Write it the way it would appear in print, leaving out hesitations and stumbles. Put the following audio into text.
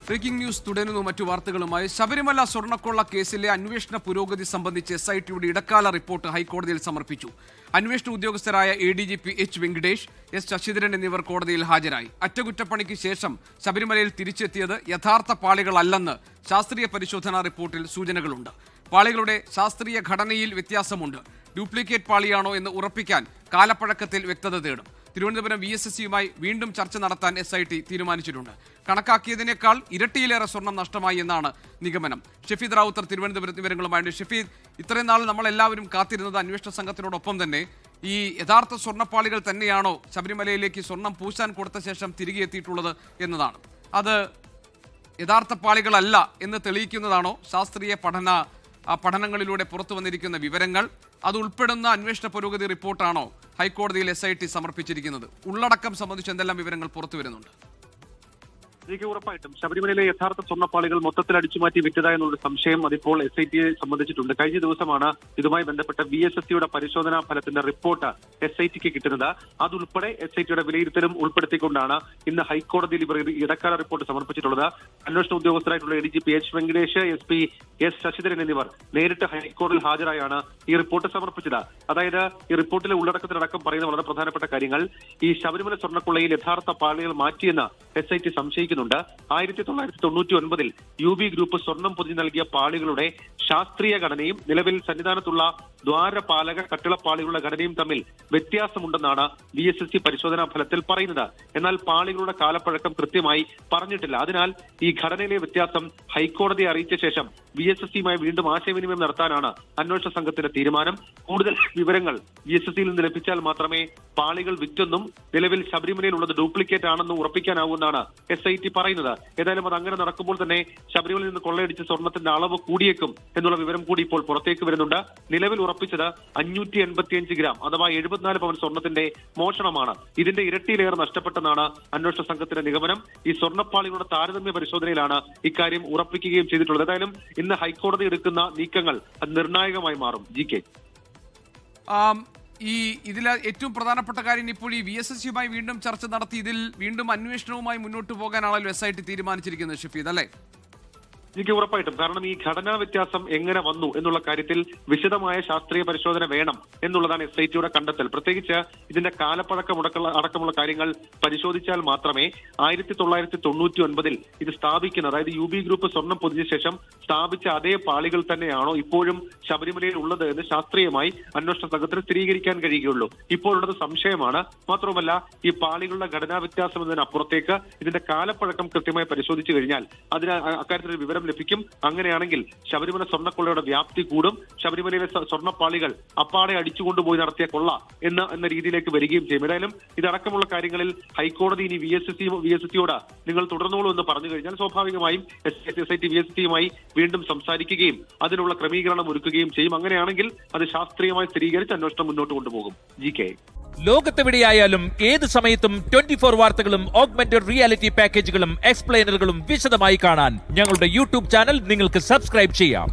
Breaking news തുടരുന്നു. മറ്റു വാർത്തകളുമായി. ശബരിമല സ്വർണ്ണക്കൊള്ള കേസിലെ അന്വേഷണ പുരോഗതി സംബന്ധിച്ച് SITയുടെ ഇടക്കാല റിപ്പോർട്ട് ഹൈക്കോടതിയിൽ സമർപ്പിച്ചു. അന്വേഷണ ഉദ്യോഗസ്ഥരായ ADGP H. Venkatesh, S. Sasidharan എന്നിവർ കോടതിയിൽ ഹാജരായി. അറ്റകുറ്റപ്പണിക്ക് ശേഷം ശബരിമലയിൽ തിരിച്ചെത്തിയത് യഥാർത്ഥ പാളികളല്ലെന്ന് ശാസ്ത്രീയ പരിശോധനാ റിപ്പോർട്ടിൽ സൂചനകളുണ്ട്. പാളികളുടെ ശാസ്ത്രീയ ഘടനയിൽ വ്യത്യാസമുണ്ട്. ഡ്യൂപ്ലിക്കേറ്റ് പാളിയാണോ എന്ന് ഉറപ്പിക്കാൻ കാലപ്പഴക്കത്തിൽ വ്യക്തത തേടും. തിരുവനന്തപുരം VSSയുമായി വീണ്ടും ചർച്ച നടത്താൻ SIT തീരുമാനിച്ചിട്ടുണ്ട്. കണക്കാക്കിയതിനേക്കാൾ ഇരട്ടിയിലേറെ സ്വർണം നഷ്ടമായി എന്നാണ് നിഗമനം. ഷഫീദ് റാവുത്തർ തിരുവനന്തപുരത്ത് വിവരങ്ങളുമായിട്ട്. ഷഫീദ്, ഇത്രയും നാൾ നമ്മളെല്ലാവരും കാത്തിരുന്നത് അന്വേഷണ സംഘത്തിനോടൊപ്പം തന്നെ ഈ യഥാർത്ഥ സ്വർണ്ണപ്പാളികൾ തന്നെയാണോ ശബരിമലയിലേക്ക് സ്വർണം പൂശാൻ കൊടുത്ത ശേഷം തിരികെ എത്തിയിട്ടുള്ളത് എന്നതാണ്. അത് യഥാർത്ഥ പാളികളല്ല എന്ന് തെളിയിക്കുന്നതാണോ ശാസ്ത്രീയ പഠനങ്ങളിലൂടെ പുറത്തു വന്നിരിക്കുന്ന വിവരങ്ങൾ? അത് ഉൾപ്പെടുന്ന അന്വേഷണ പുരോഗതി റിപ്പോർട്ടാണോ ഹൈക്കോടതിയിൽ SIT സമർപ്പിച്ചിരിക്കുന്നത്? ഉള്ളടക്കം സംബന്ധിച്ച് എന്തെല്ലാം വിവരങ്ങൾ പുറത്തു വരുന്നുണ്ട്? ഉറപ്പായിട്ടും ശബരിമലയിലെ യഥാർത്ഥ സ്വർണ്ണപ്പാളികൾ മൊത്തത്തിൽ അടിച്ചുമാറ്റി വിറ്റത എന്നുള്ള സംശയം അതിപ്പോൾ SITയെ സംബന്ധിച്ചിട്ടുണ്ട്. കഴിഞ്ഞ ദിവസമാണ് ഇതുമായി ബന്ധപ്പെട്ട VSSയുടെ പരിശോധനാ ഫലത്തിന്റെ റിപ്പോർട്ട് SITക്ക് കിട്ടുന്നത്. അതുൾപ്പെടെ SITയുടെ വിലയിരുത്തലും ഉൾപ്പെടുത്തിക്കൊണ്ടാണ് ഇന്ന് ഹൈക്കോടതിയിൽ ഇവർ ഇടക്കാല റിപ്പോർട്ട് സമർപ്പിച്ചിട്ടുള്ളത്. അന്വേഷണ ഉദ്യോഗസ്ഥരായിട്ടുള്ള ADGP H. Venkatesh, SP S. Sasidharan എന്നിവർ നേരിട്ട് ഹൈക്കോടതിയിൽ ഹാജരായാണ് ഈ റിപ്പോർട്ട് സമർപ്പിച്ചത്. അതായത് ഈ റിപ്പോർട്ടിലെ ഉള്ളടക്കത്തിലടക്കം പറയുന്ന വളരെ പ്രധാനപ്പെട്ട കാര്യങ്ങൾ, ഈ ശബരിമല സ്വർണ്ണക്കൊള്ളയിൽ യഥാർത്ഥ പാളികൾ മാറ്റിയെന്ന് SIT സംശയിക്കുന്നു. 1999 UB ഗ്രൂപ്പ് സ്വർണം പൊതിഞ്ഞു നൽകിയ പാളികളുടെ ശാസ്ത്രീയ ഘടനയും നിലവിൽ സന്നിധാനത്തുള്ള ദ്വാരപാലക കട്ടിളപ്പാളികളുടെ ഘടനയും തമ്മിൽ വ്യത്യാസമുണ്ടെന്നാണ് VSS പരിശോധനാ ഫലത്തിൽ പറയുന്നത്. എന്നാൽ പാളികളുടെ കാലപ്പഴക്കം കൃത്യമായി പറഞ്ഞിട്ടില്ല. അതിനാൽ ഈ ഘടനയിലെ വ്യത്യാസം ഹൈക്കോടതിയെ അറിയിച്ച ശേഷം VSSയുമായി വീണ്ടും ആശയവിനിമയം നടത്താനാണ് അന്വേഷണ സംഘത്തിന്റെ തീരുമാനം. കൂടുതൽ വിവരങ്ങൾ VSSയിൽ നിന്ന് ലഭിച്ചാൽ മാത്രമേ പാളികൾ വിറ്റെന്നും നിലവിൽ ശബരിമലയിലുള്ളത് ഡ്യൂപ്ലിക്കേറ്റ് ആണെന്നും ഉറപ്പിക്കാനാവുമെന്നാണ് SIT പറയുന്നത്. ഏതായാലും അത് അങ്ങനെ നടക്കുമ്പോൾ തന്നെ ശബരിമലയിൽ നിന്ന് കൊള്ളയടിച്ച സ്വർണത്തിന്റെ അളവ് കൂടിയേക്കും എന്നുള്ള വിവരം കൂടി ഇപ്പോൾ പുറത്തേക്ക് വരുന്നുണ്ട്. നിലവിൽ ഉറപ്പിച്ചത് 585 ഗ്രാം അഥവാ 74 പവൻ സ്വർണത്തിന്റെ മോഷണമാണ്. ഇതിന്റെ ഇരട്ടിയിലേറെ നഷ്ടപ്പെട്ടെന്നാണ് അന്വേഷണ സംഘത്തിന്റെ നിഗമനം. ഈ സ്വർണ്ണപ്പാളികളുടെ താരതമ്യ പരിശോധനയിലാണ് ഇക്കാര്യം ഉറപ്പിക്കുകയും ചെയ്തിട്ടുള്ളത്. ഏതായാലും ഇന്ന് ഹൈക്കോടതി എടുക്കുന്ന നീക്കങ്ങൾ അത് നിർണായകമായി മാറും. GK, ഇതിലെ ഏറ്റവും പ്രധാനപ്പെട്ട കാര്യം ഇപ്പോൾ ഈ VSSയുമായി വീണ്ടും ചർച്ച നടത്തി ഇതിൽ വീണ്ടും അന്വേഷണവുമായി മുന്നോട്ട് പോകാനാണല്ലോ SIT തീരുമാനിച്ചിരിക്കുന്നത്. ഷഫീദ്, അല്ലേ? എനിക്ക് ഉറപ്പായിട്ടും. കാരണം ഈ ഘടനാ വ്യത്യാസം എങ്ങനെ വന്നു എന്നുള്ള കാര്യത്തിൽ വിശദമായ ശാസ്ത്രീയ പരിശോധന വേണം എന്നുള്ളതാണ് SITയുടെ കണ്ടെത്തൽ. പ്രത്യേകിച്ച് ഇതിന്റെ കാലപ്പഴക്കം അടക്കമുള്ള കാര്യങ്ങൾ പരിശോധിച്ചാൽ മാത്രമേ 1999 ഇത് സ്ഥാപിക്കുന്ന, അതായത് UB ഗ്രൂപ്പ് സ്വർണം പൊതിഞ്ഞ ശേഷം സ്ഥാപിച്ച അതേ പാളികൾ തന്നെയാണോ ഇപ്പോഴും ശബരിമലയിൽ ഉള്ളത് എന്ന് ശാസ്ത്രീയമായി അന്വേഷണ സംഘത്തിന് സ്ഥിരീകരിക്കാൻ കഴിയുകയുള്ളൂ. ഇപ്പോഴുള്ളത് സംശയമാണ്. മാത്രമല്ല, ഈ പാളികളുടെ ഘടനാ വ്യത്യാസം എന്നതിനപ്പുറത്തേക്ക് ഇതിന്റെ കാലപ്പഴക്കം കൃത്യമായി പരിശോധിച്ചു കഴിഞ്ഞാൽ അതിന് അക്കാര്യത്തിൽ വിവരം ലഭിക്കും. അങ്ങനെയാണെങ്കിൽ ശബരിമല സ്വർണ്ണക്കൊള്ളയുടെ വ്യാപ്തി കൂടും. ശബരിമലയിലെ സ്വർണ്ണപ്പാളികൾ അപ്പാടെ അടിച്ചുകൊണ്ടുപോയി നടത്തിയ കൊള്ള എന്ന രീതിയിലേക്ക് വരികയും ചെയ്യും. ഏതായാലും ഇതടക്കമുള്ള കാര്യങ്ങളിൽ ഹൈക്കോടതി ഇനി VSSയോട് നിങ്ങൾ തുടർന്നോളൂ എന്ന് പറഞ്ഞു കഴിഞ്ഞാൽ സ്വാഭാവികമായും SIT VSSയുമായി വീണ്ടും സംസാരിക്കുകയും അതിനുള്ള ക്രമീകരണം ഒരുക്കുകയും ചെയ്യും. അങ്ങനെയാണെങ്കിൽ അത് ശാസ്ത്രീയമായി സ്ഥിരീകരിച്ച് അന്വേഷണം മുന്നോട്ട് കൊണ്ടുപോകും. GK, ലോകത്തെവിടെയായാലും ഏത് സമയത്തും 24 വാർത്തകളും ഓഗ്മെന്റഡ് റിയാലിറ്റി പാക്കേജുകളും എക്സ്പ്ലെയിനറുകളും വിശദമായി കാണാൻ ഞങ്ങളുടെ YouTube ചാനൽ നിങ്ങൾക്ക് സബ്സ്ക്രൈബ് ചെയ്യാം.